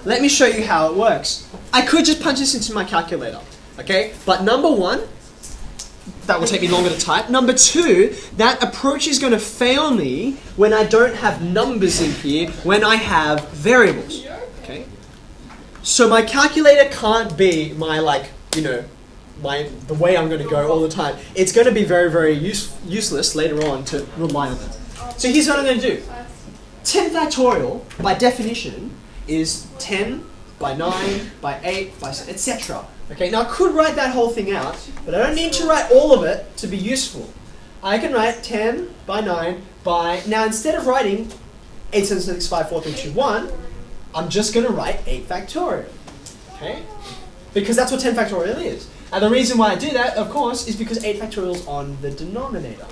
let me show you how it works. I could just punch this into my calculator, okay? But number one, that will take me longer to type. Number two, that approach is going to fail me when I don't have numbers in here, when I have variables, okay? So my calculator can't be my, like, you know, the way I'm going to go all the time. It's going to be very, very useless later on to rely on it. So here's what I'm going to do. 10 factorial, by definition, is 10 by 9 by 8 by etc. Okay, now I could write that whole thing out, but I don't need to write all of it to be useful. I can write 10 by 9 by, now instead of writing 8, 7, 6, 5, 4, 3, 2, 1, I'm just going to write 8 factorial. Okay? Because that's what 10 factorial is. And the reason why I do that, of course, is because 8 factorial is on the denominator.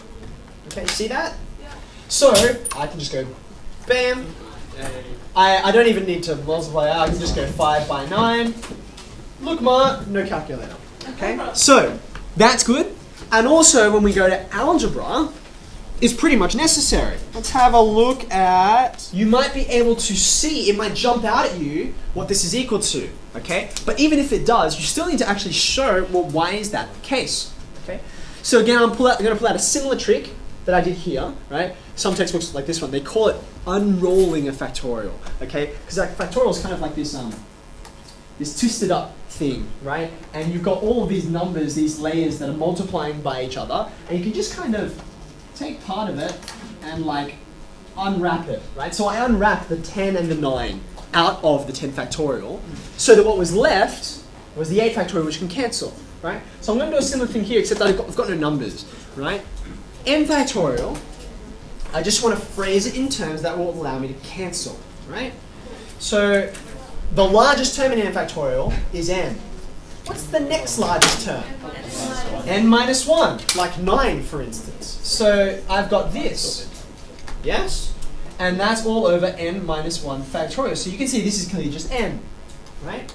Okay, see that? Yeah. So, I can just go, bam. I don't even need to multiply out. I can just go 5 by 9. Look, Ma, no calculator. Okay, so that's good. And also, when we go to algebra, is pretty much necessary. Let's have a look at. You might be able to see. It might jump out at you what this is equal to. Okay, but even if it does, you still need to actually show. Well, why is that the case? Okay, so again, I'm going to pull out a similar trick that I did here. Right. Some textbooks like this one, they call it unrolling a factorial. Okay, because like factorial is kind of like this this twisted up thing, right? And you've got all of these numbers, these layers that are multiplying by each other, and you can just kind of take part of it and like unwrap it, right? So I unwrapped the 10 and the 9 out of the 10 factorial, so that what was left was the 8 factorial, which can cancel, right? So I'm going to do a similar thing here, except that I've got no numbers, right? n factorial, I just want to phrase it in terms that will allow me to cancel, right? So the largest term in n factorial is n. What's the next largest term? n minus 1, like 9 for instance. So I've got this, yes? And that's all over n minus 1 factorial. So you can see this is clearly just n, right?